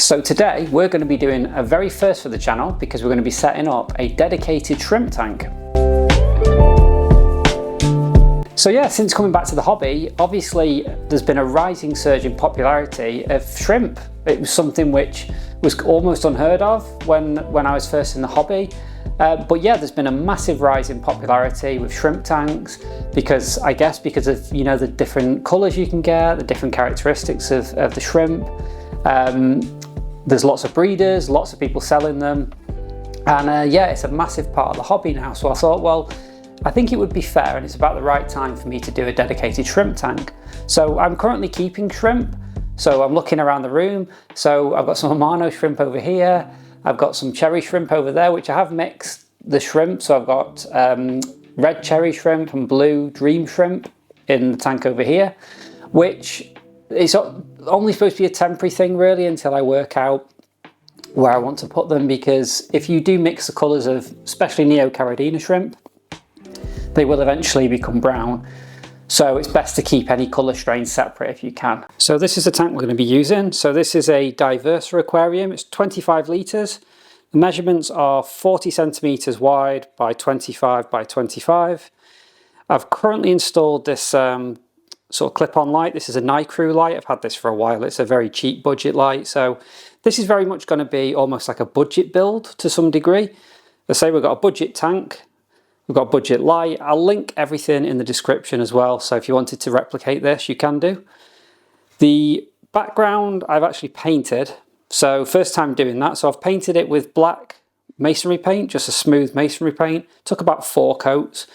So today we're going to be doing a very first for the channel because we're going to be setting up a dedicated shrimp tank. So yeah, since coming back to the hobby, obviously there's been a rising surge in popularity of shrimp. It was something which was almost unheard of when I was first in the hobby. But yeah, there's been a massive rise in popularity with shrimp tanks because of, the different colours you can get, the different characteristics of the shrimp. There's lots of breeders, lots of people selling them, and yeah, it's a massive part of the hobby now. So I thought, well, I think it would be fair and it's about the right time for me to do a dedicated shrimp tank. So I'm currently keeping shrimp, so I'm looking around the room. So I've got some Amano shrimp over here, I've got some cherry shrimp over there, which I have mixed the shrimp. So I've got red cherry shrimp and blue dream shrimp in the tank over here, which it's only supposed to be a temporary thing really until I work out where I want to put them, because if you do mix the colours of especially neocaridina shrimp, they will eventually become brown. So it's best to keep any colour strains separate if you can. So this is the tank we're going to be using. So this is a Diversa aquarium. It's 25 litres. The measurements are 40 centimetres wide by 25 by 25. I've currently installed this sort of clip-on light. This is a NiCrew light. I've had this for a while. It's a very cheap budget light. So this is very much going to be almost like a budget build to some degree. Let's say we've got a budget tank, we've got a budget light. I'll link everything in the description as well. So if you wanted to replicate this, you can do. The background I've actually painted. So first time doing that. So I've painted it with black masonry paint, just a smooth masonry paint. Took about 4 coats,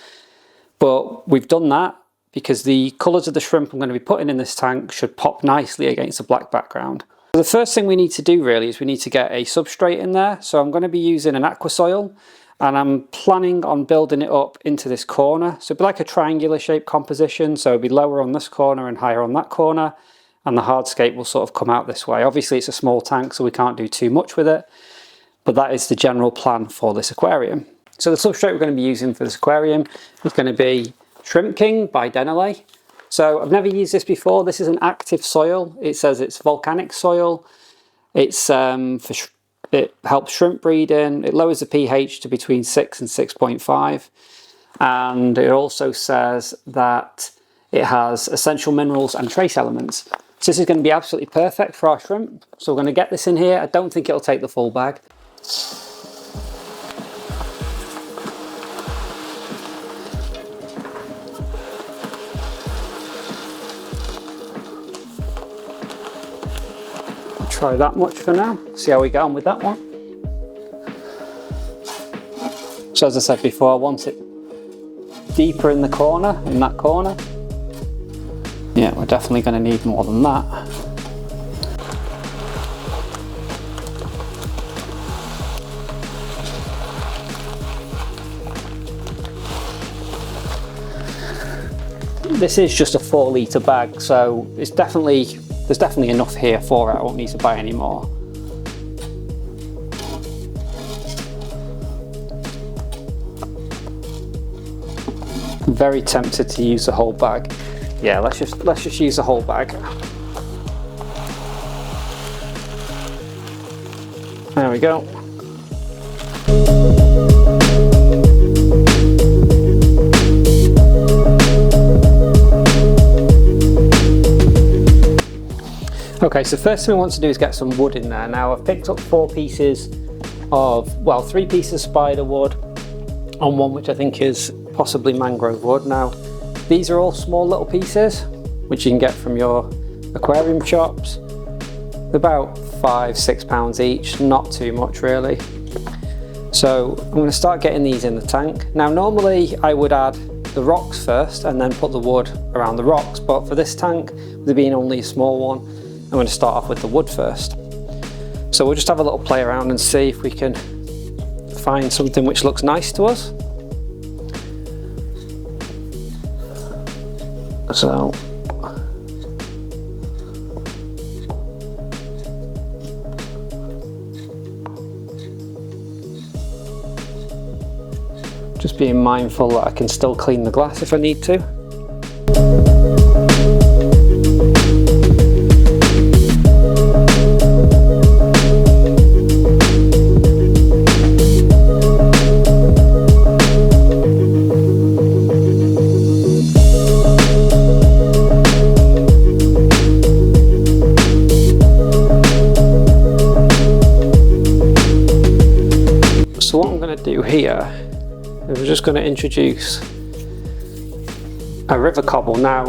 but we've done that because the colours of the shrimp I'm going to be putting in this tank should pop nicely against a black background. So the first thing we need to do really is we need to get a substrate in there. So I'm going to be using an aqua soil, and I'm planning on building it up into this corner. So it'd be like a triangular shaped composition. So it'd be lower on this corner and higher on that corner, and the hardscape will sort of come out this way. Obviously it's a small tank, so we can't do too much with it, but that is the general plan for this aquarium. So the substrate we're going to be using for this aquarium is going to be Shrimp King by Tenellum. So I've never used this before. This is an active soil. It says it's volcanic soil. It's it helps shrimp breeding. It lowers the pH to between 6 and 6.5. And it also says that it has essential minerals and trace elements. So this is going to be absolutely perfect for our shrimp. So we're going to get this in here. I don't think it'll take the full bag. Try that much for now, see how we get on with that one. So as I said before, I want it deeper in the corner, in that corner. Yeah, we're definitely going to need more than that. This is just a 4 litre bag, so it's there's definitely enough here for it. I won't need to buy any more. I'm very tempted to use the whole bag. Yeah, let's just use the whole bag. There we go. Okay, so first thing we want to do is get some wood in there. Now I've picked up 4 pieces of, well, 3 pieces of spider wood and one which I think is possibly mangrove wood. Now these are all small little pieces which you can get from your aquarium shops. They're about £5–6 each, not too much really. So I'm going to start getting these in the tank. Now normally I would add the rocks first and then put the wood around the rocks, but for this tank, with it being only a small one, I'm going to start off with the wood first. So we'll just have a little play around and see if we can find something which looks nice to us. So just being mindful that I can still clean the glass if I need to. do here is we're just going to introduce a river cobble. Now,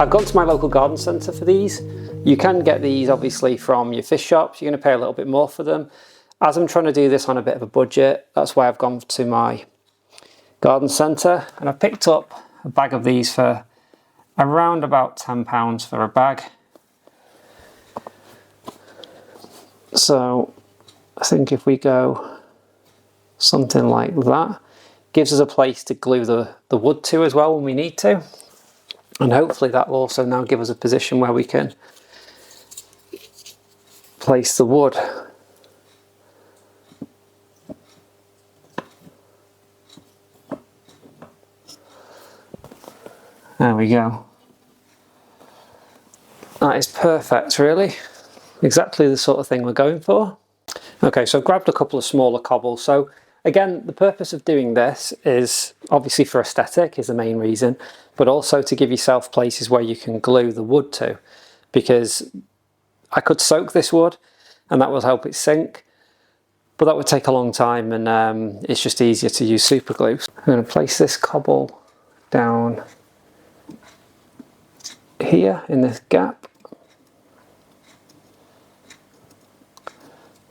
I've gone to my local garden centre for these. You can get these obviously from your fish shops. You're going to pay a little bit more for them. As I'm trying to do this on a bit of a budget, that's why I've gone to my garden centre, and I've picked up a bag of these for around about £10 for a bag. So I think if we go something like that, gives us a place to glue the wood to as well when we need to. And hopefully that will also now give us a position where we can place the wood. There we go. That is perfect, really. Exactly the sort of thing we're going for. Okay, so I've grabbed a couple of smaller cobbles. So again, the purpose of doing this is obviously for aesthetic is the main reason, but also to give yourself places where you can glue the wood to, because I could soak this wood and that would help it sink, but that would take a long time, and it's just easier to use super glue. I'm going to place this cobble down here in this gap.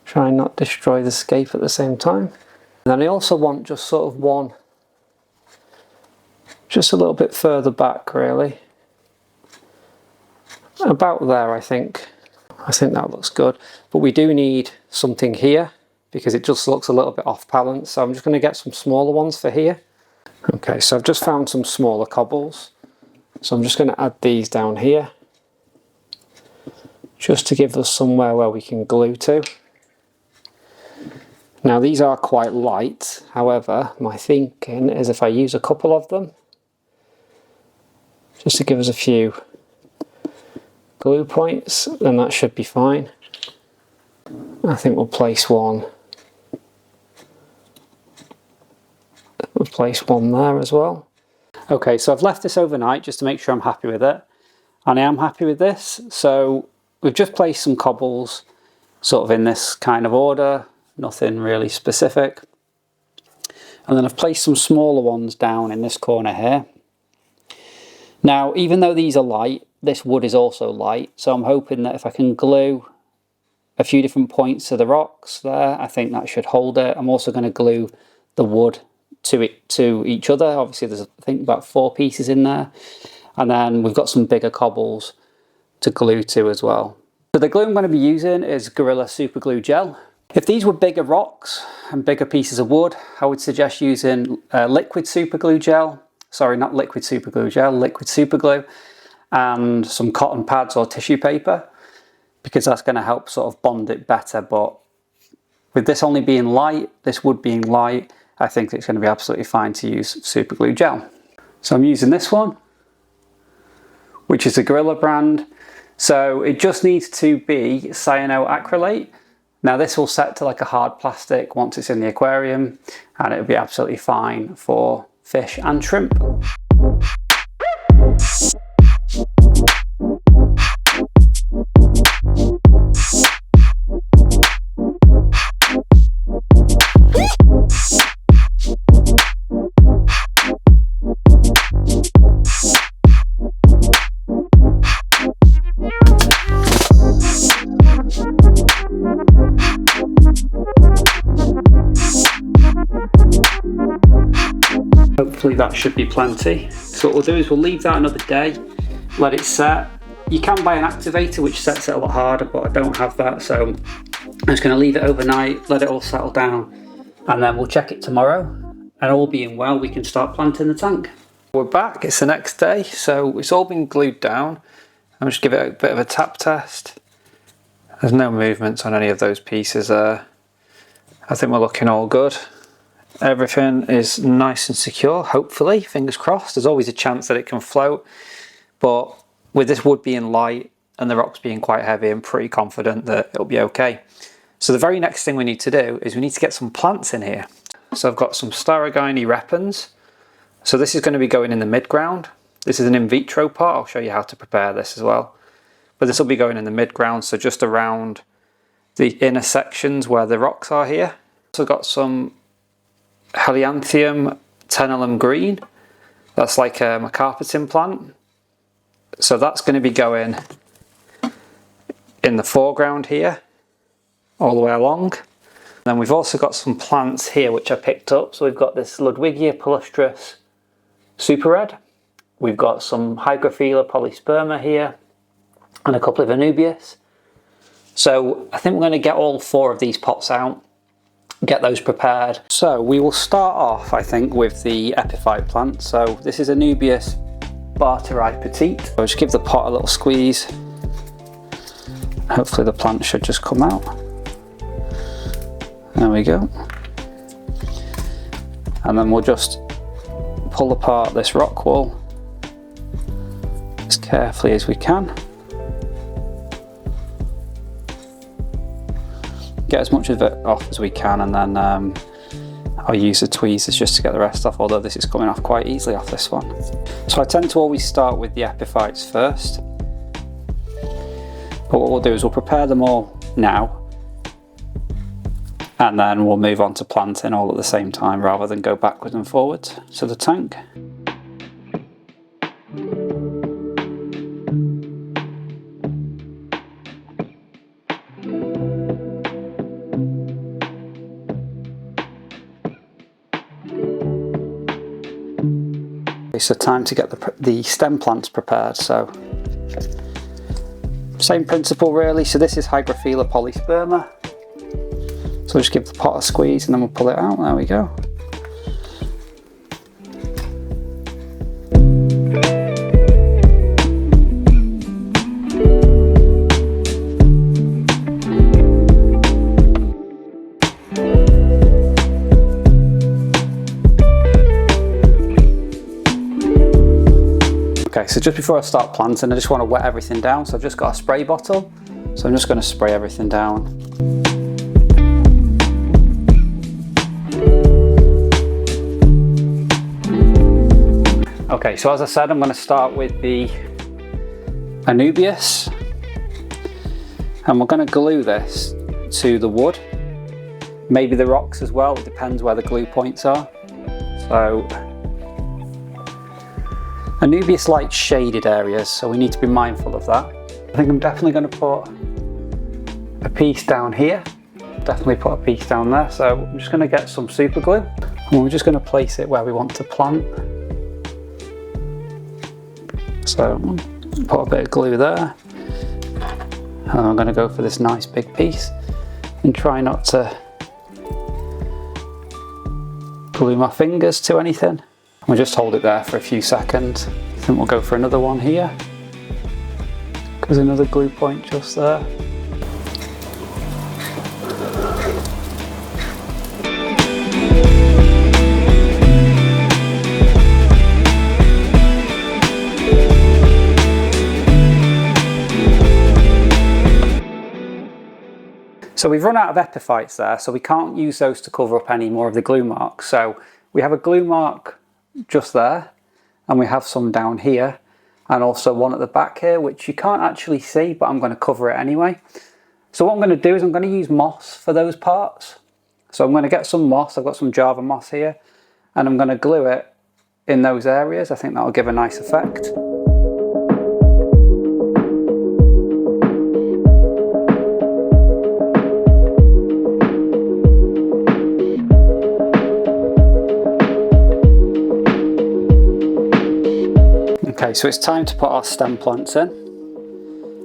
Try and not destroy the scape at the same time. And then I also want just sort of one, just a little bit further back really. About there, I think that looks good. But we do need something here because it just looks a little bit off balance. So I'm just going to get some smaller ones for here. Okay, so I've just found some smaller cobbles. So I'm just going to add these down here, just to give us somewhere where we can glue to. Now these are quite light, however, my thinking is if I use a couple of them, just to give us a few glue points, then that should be fine. I think we'll place one. We'll place one there as well. Okay, so I've left this overnight just to make sure I'm happy with it, and I am happy with this. So we've just placed some cobbles sort of in this kind of order, nothing really specific. And then I've placed some smaller ones down in this corner here. Now, even though these are light, this wood is also light, so I'm hoping that if I can glue a few different points to the rocks there, I think that should hold it. I'm also going to glue the wood to each other. Obviously there's I think about 4 pieces in there, and then we've got some bigger cobbles to glue to as well. So the glue I'm going to be using is Gorilla Super Glue Gel. If these were bigger rocks and bigger pieces of wood, I would suggest using liquid super glue gel. Sorry, not liquid super glue gel, liquid super glue, and some cotton pads or tissue paper, because that's going to help sort of bond it better. But with this only being light, this wood being light, I think it's going to be absolutely fine to use super glue gel. So I'm using this one, which is the Gorilla brand. So it just needs to be cyanoacrylate. Now this will set to like a hard plastic once it's in the aquarium, and it'll be absolutely fine for fish and shrimp. Hopefully that should be plenty. So what we'll do is we'll leave that another day, let it set. You can buy an activator which sets it a lot harder, but I don't have that, so I'm just going to leave it overnight, let it all settle down, and then we'll check it tomorrow, and all being well we can start planting the tank. We're back, it's the next day, so it's all been glued down. I'm just give it a bit of a tap test. There's no movements on any of those pieces there. I think we're looking all good. Everything is nice and secure, hopefully, fingers crossed. There's always a chance that it can float, but with this wood being light and the rocks being quite heavy, I'm pretty confident that it'll be okay. So the very next thing we need to do is we need to get some plants in here. So I've got some Staurogyne repens. So this is going to be going in the mid-ground. This is an in vitro pot. I'll show you how to prepare this as well. But this will be going in the mid-ground, so just around the inner sections where the rocks are here. So I've got some Helianthium Tenellum green. That's like a carpeting plant. So that's going to be going in the foreground here, all the way along. Then we've also got some plants here which I picked up. So we've got this Ludwigia Palustris super red. We've got some Hygrophila Polysperma here and a couple of Anubias. So I think we're going to get all 4 of these pots out, get those prepared. So we will start off, I think, with the epiphyte plant. So this is Anubias Barteri Petite. I'll just give the pot a little squeeze. Hopefully the plant should just come out. There we go. And then we'll just pull apart this rock wool as carefully as we can. Get as much of it off as we can, and then I'll use the tweezers just to get the rest off, although this is coming off quite easily off this one. So I tend to always start with the epiphytes first, but what we'll do is we'll prepare them all now, and then we'll move on to planting all at the same time rather than go backwards and forwards to the tank. So time to get the stem plants prepared. So same principle really. So this is Hygrophila Polysperma. So just give the pot a squeeze and then we'll pull it out. There we go. Okay, so just before I start planting, I just want to wet everything down. So I've just got a spray bottle. So I'm just going to spray everything down. Okay, so as I said, I'm going to start with the Anubias. And we're going to glue this to the wood. Maybe the rocks as well, it depends where the glue points are. So Anubias likes shaded areas, so we need to be mindful of that. I think I'm definitely going to put a piece down here. Definitely put a piece down there. So I'm just going to get some super glue and we're just going to place it where we want to plant. So put a bit of glue there. And I'm going to go for this nice big piece and try not to glue my fingers to anything. We'll just hold it there for a few seconds. Then we'll go for another one here. There's another glue point just there. So we've run out of epiphytes there, so we can't use those to cover up any more of the glue marks. So we have a glue mark just there, and we have some down here, and also one at the back here, which you can't actually see, but I'm going to cover it anyway. So what I'm going to do is I'm going to use moss for those parts. So I'm going to get some moss, I've got some Java moss here, and I'm going to glue it in those areas. I think that'll give a nice effect. Okay, so it's time to put our stem plants in.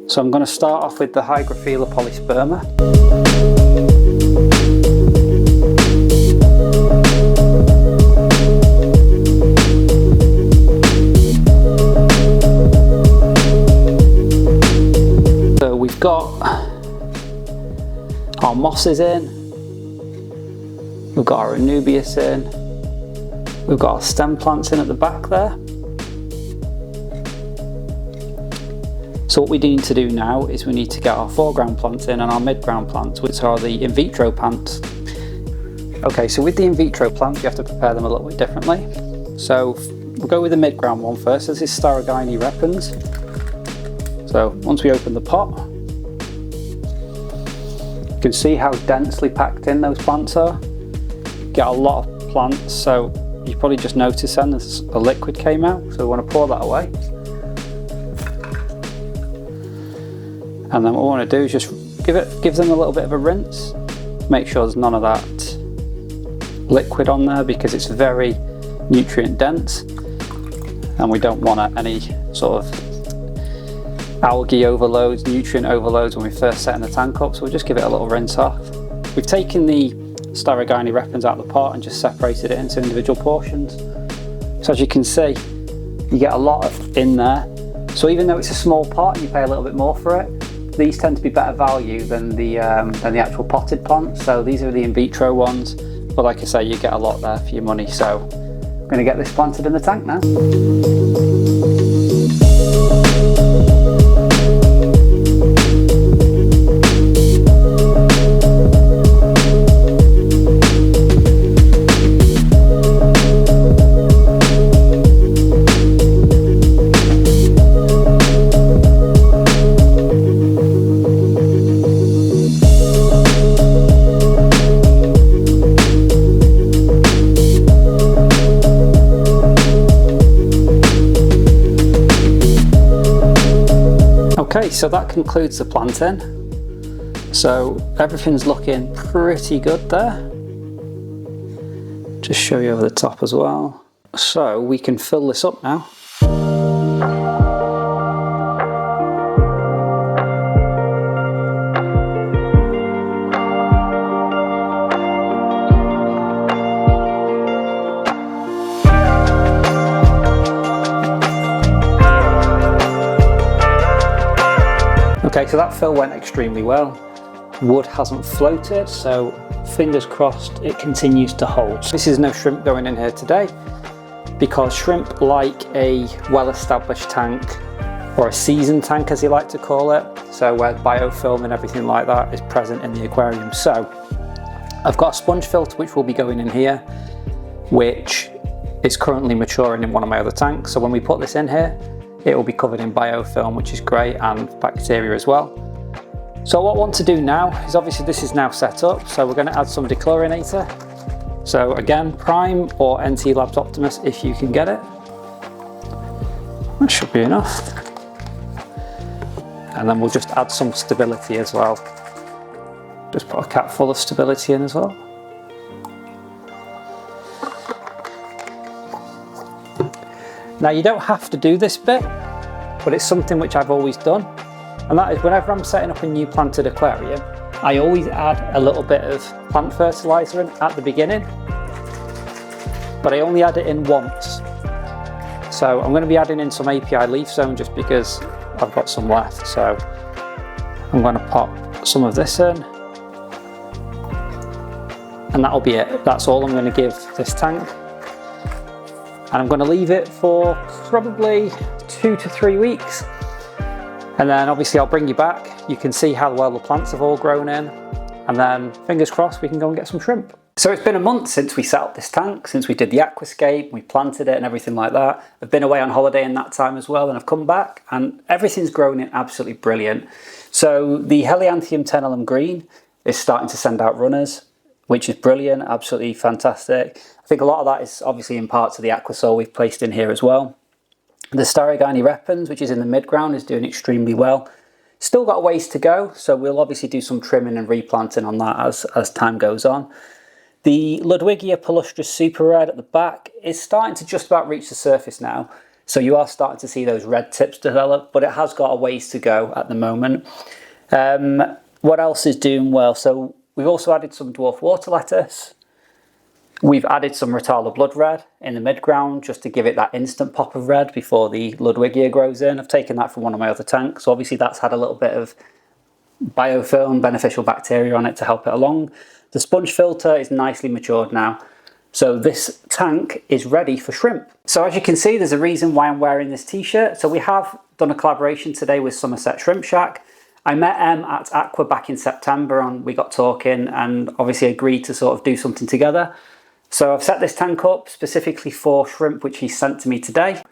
So I'm going to start off with the Hygrophila Polysperma. So we've got our mosses in, we've got our Anubias in, we've got our stem plants in at the back there. So what we need to do now is we need to get our foreground plants in and our mid-ground plants, which are the in vitro plants. Okay, so with the in vitro plants, you have to prepare them a little bit differently. So we'll go with the mid-ground one first. This is Staurogyne repens. So once we open the pot, you can see how densely packed in those plants are. Get a lot of plants, so you probably just noticed then there's a liquid came out, so we want to pour that away. And then what we want to do is just give them a little bit of a rinse. Make sure there's none of that liquid on there because it's very nutrient dense and we don't want any sort of algae overloads, nutrient overloads when we first set in the tank up, so we'll just give it a little rinse off. We've taken the Staurogyne repens out of the pot and just separated it into individual portions. So as you can see, you get a lot in there. So even though it's a small pot and you pay a little bit more for it, these tend to be better value than the actual potted plants. So these are the in vitro ones, but like I say, you get a lot there for your money. So I'm going to get this planted in the tank now. Okay, so that concludes the planting. So everything's looking pretty good there. Just show you over the top as well. So we can fill this up now. Okay, so that fill went extremely well. Wood hasn't floated, so fingers crossed it continues to hold. This is no shrimp going in here today because shrimp like a well-established tank, or a seasoned tank as you like to call it, so where biofilm and everything like that is present in the aquarium. So I've got a sponge filter which will be going in here, which is currently maturing in one of my other tanks. So when we put this in here, it will be covered in biofilm, which is great, and bacteria as well. So what I want to do now is, obviously this is now set up, so we're going to add some dechlorinator. So again, Prime or NT Labs Optimus if you can get it. That should be enough. And then we'll just add some stability as well. Just put a cap full of stability in as well. Now you don't have to do this bit, but it's something which I've always done. And that is whenever I'm setting up a new planted aquarium, I always add a little bit of plant fertilizer in at the beginning, but I only add it in once. So I'm going to be adding in some API leaf zone just because I've got some left. So I'm going to pop some of this in, and that'll be it. That's all I'm going to give this tank. And I'm going to leave it for probably 2 to 3 weeks. And then obviously I'll bring you back. You can see how well the plants have all grown in. And then fingers crossed we can go and get some shrimp. So it's been a month since we set up this tank, since we did the aquascape, we planted it and everything like that. I've been away on holiday in that time as well, and I've come back and everything's grown in absolutely brilliant. So the Helianthium Tenellum green is starting to send out runners, which is brilliant, absolutely fantastic. I think a lot of that is obviously in part to the aquasol we've placed in here as well. The Staurogyne repens, which is in the mid-ground, is doing extremely well. Still got a ways to go, so we'll obviously do some trimming and replanting on that as time goes on. The Ludwigia Palustris Super Red at the back is starting to just about reach the surface now. So you are starting to see those red tips develop, but it has got a ways to go at the moment. What else is doing well? So we've also added some dwarf water lettuce. We've added some Rotala Blood Red in the mid-ground just to give it that instant pop of red before the Ludwigia grows in. I've taken that from one of my other tanks, so obviously that's had a little bit of biofilm, beneficial bacteria on it to help it along. The sponge filter is nicely matured now, so this tank is ready for shrimp. So as you can see, there's a reason why I'm wearing this t-shirt. So we have done a collaboration today with Somerset Shrimp Shack. I met Em at Aqua back in September and we got talking and obviously agreed to sort of do something together. So I've set this tank up specifically for shrimp, which he sent to me today.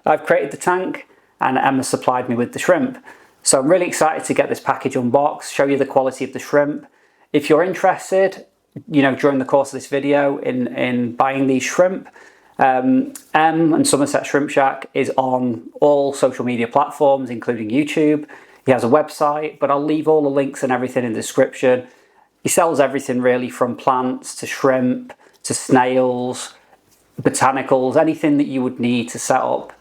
I've created the tank and Emma supplied me with the shrimp. So I'm really excited to get this package unboxed, show you the quality of the shrimp. If you're interested, during the course of this video in buying these shrimp. And Somerset Shrimp Shack is on all social media platforms, including YouTube. He has a website, but I'll leave all the links and everything in the description. He sells everything really, from plants to shrimp to snails, botanicals, anything that you would need to set up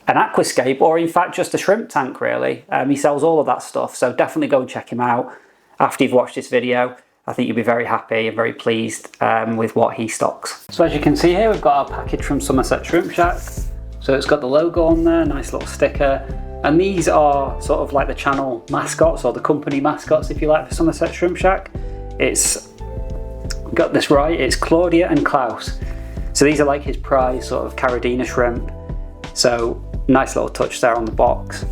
an aquascape, or in fact just a shrimp tank really. He sells all of that stuff, so definitely go and check him out after you've watched this video. I think you'll be very happy and very pleased with what he stocks. So as you can see here, we've got our package from Somerset Shrimp Shack. So it's got the logo on there, nice little sticker. And these are sort of like the channel mascots, or the company mascots if you like, for Somerset Shrimp Shack. It's got this right, it's Claudia and Klaus. So these are like his prize sort of Caridina shrimp. So nice little touch there on the box.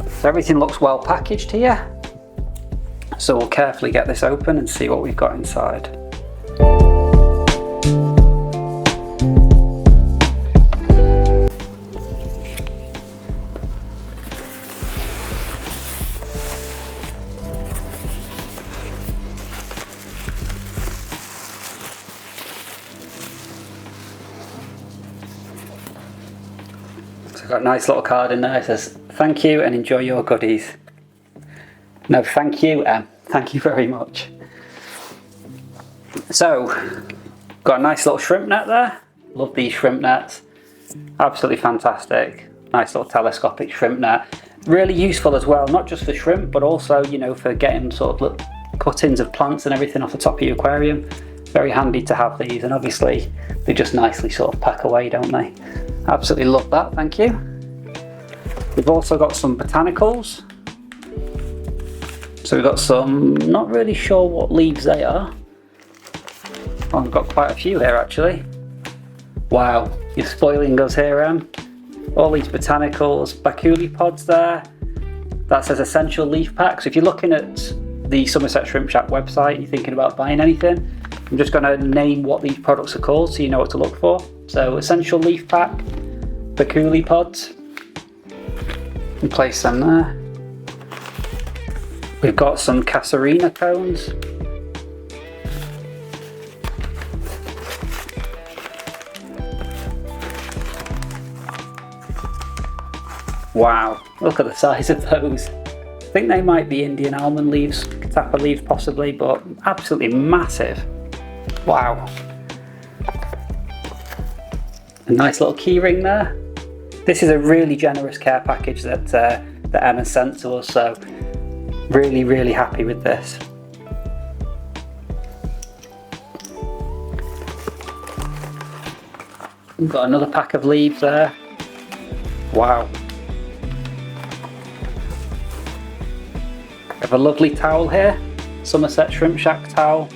So everything looks well packaged here. So we'll carefully get this open and see what we've got inside. So I've got a nice little card in there. It says, "Thank you and enjoy your goodies." No, thank you, Em. Thank you very much. So, got a nice little shrimp net there. Love these shrimp nets. Absolutely fantastic. Nice little telescopic shrimp net. Really useful as well, not just for shrimp, but also, for getting sort of little cuttings of plants and everything off the top of your aquarium. Very handy to have these, and obviously they just nicely sort of pack away, don't they? Absolutely love that, thank you. We've also got some botanicals. So we've got some, not really sure what leaves they are. Oh, we've got quite a few here actually. Wow, you're spoiling us here, Em. All these botanicals, Bakuli pods there. That says essential leaf pack. So if you're looking at the Somerset Shrimp Shack website, you're thinking about buying anything, I'm just going to name what these products are called so you know what to look for. So essential leaf pack, Bakuli pods, and place them there. We've got some Casuarina cones. Wow, look at the size of those. I think they might be Indian almond leaves, catappa leaves possibly, but absolutely massive. Wow. A nice little key ring there. This is a really generous care package that Emma sent to us, so really happy with this. We've got another pack of leaves there. Wow. We have a lovely towel here, Somerset Shrimp Shack towel.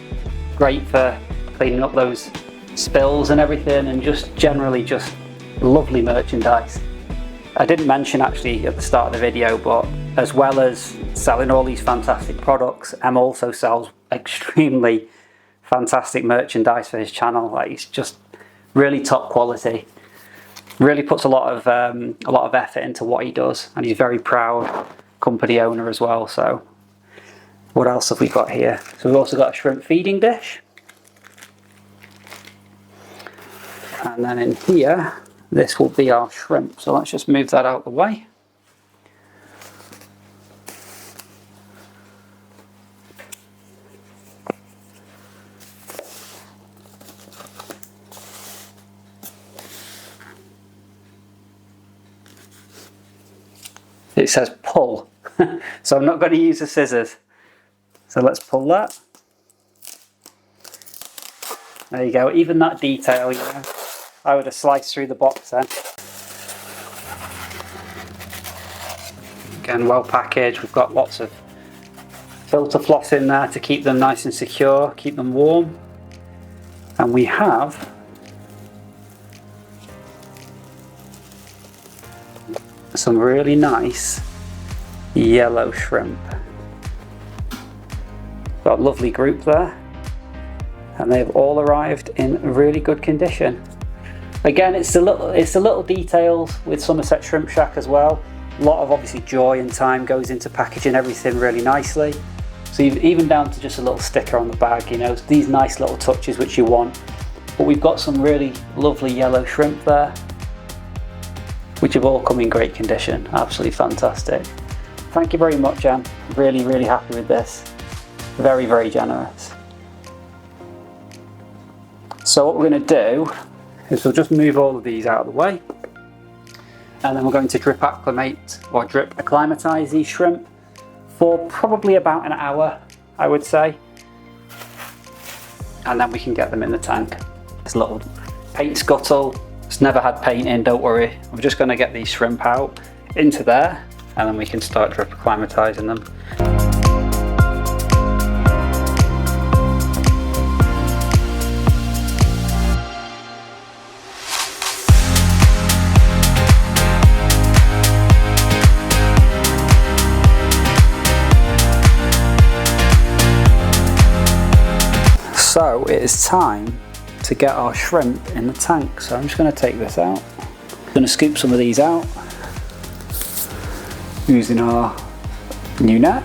Great for cleaning up those spills and everything, and just generally just lovely merchandise. I didn't mention actually at the start of the video, but as well as selling all these fantastic products, Em also sells extremely fantastic merchandise for his channel. Like, it's just really top quality. Really puts a lot of effort into what he does, and he's very proud company owner as well. So what else have we got here? So we've also got a shrimp feeding dish, and then in here this will be our shrimp. So let's just move that out of the way. It says pull, so I'm not going to use the scissors. So let's pull that. There you go, even that detail, I would have sliced through the box then. Again, well packaged. We've got lots of filter floss in there to keep them nice and secure, keep them warm. And we have some really nice yellow shrimp. Got a lovely group there, and they've all arrived in really good condition. Again, it's the little details with Somerset Shrimp Shack as well. A lot of obviously joy and time goes into packaging everything really nicely. So even down to just a little sticker on the bag, you know, these nice little touches which you want. But we've got some really lovely yellow shrimp there, which have all come in great condition. Absolutely fantastic. Thank you very much, Jan. Really, really happy with this. Very, very generous. So what we're going to do is we'll just move all of these out of the way, and then we're going to drip acclimate or drip acclimatise these shrimp for probably about an hour, I would say, and then we can get them in the tank. This little paint scuttle, it's never had paint in, don't worry. I'm just going to get these shrimp out into there, and then we can start drip acclimatising them. So it is time to get our shrimp in the tank. So I'm just going to take this out. I'm going to scoop some of these out using our new net.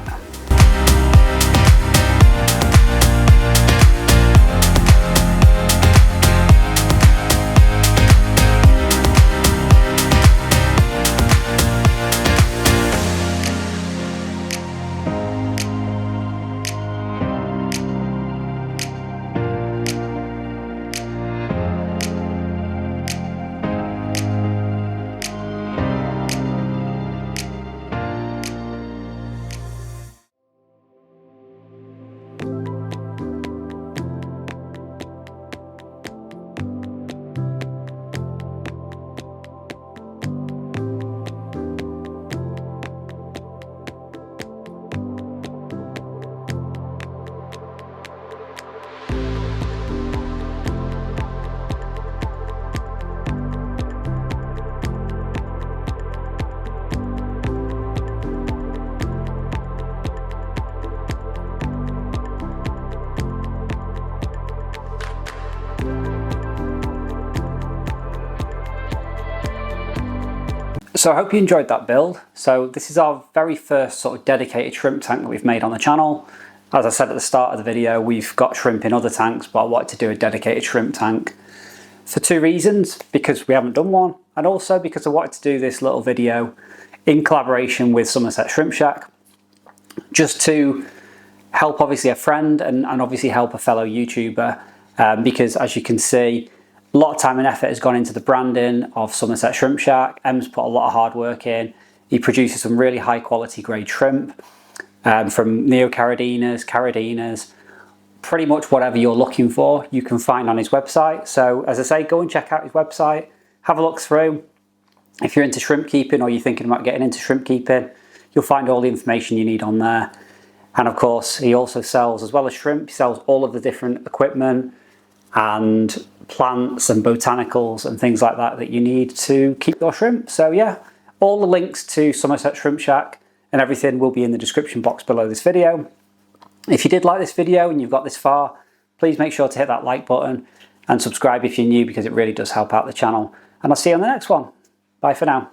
So I hope you enjoyed that build. So this is our very first sort of dedicated shrimp tank that we've made on the channel. As I said at the start of the video, we've got shrimp in other tanks, but I wanted to do a dedicated shrimp tank for two reasons: because we haven't done one, and also because I wanted to do this little video in collaboration with Somerset Shrimp Shack, just to help obviously a friend and obviously help a fellow YouTuber, because as you can see, a lot of time and effort has gone into the branding of Somerset Shrimp Shack. Em's put a lot of hard work in. He produces some really high quality grade shrimp from neocaridinas, caridinas, pretty much whatever you're looking for you can find on his website. So as I say, go and check out his website, have a look through. If you're into shrimp keeping or you're thinking about getting into shrimp keeping, you'll find all the information you need on there. And of course, he also sells, as well as shrimp, he sells all of the different equipment and plants and botanicals and things like that that you need to keep your shrimp. So yeah, all the links to Somerset Shrimp Shack and everything will be in the description box below this video. If you did like this video and you've got this far, please make sure to hit that like button and subscribe if you're new, because it really does help out the channel. And I'll see you on the next one. Bye for now.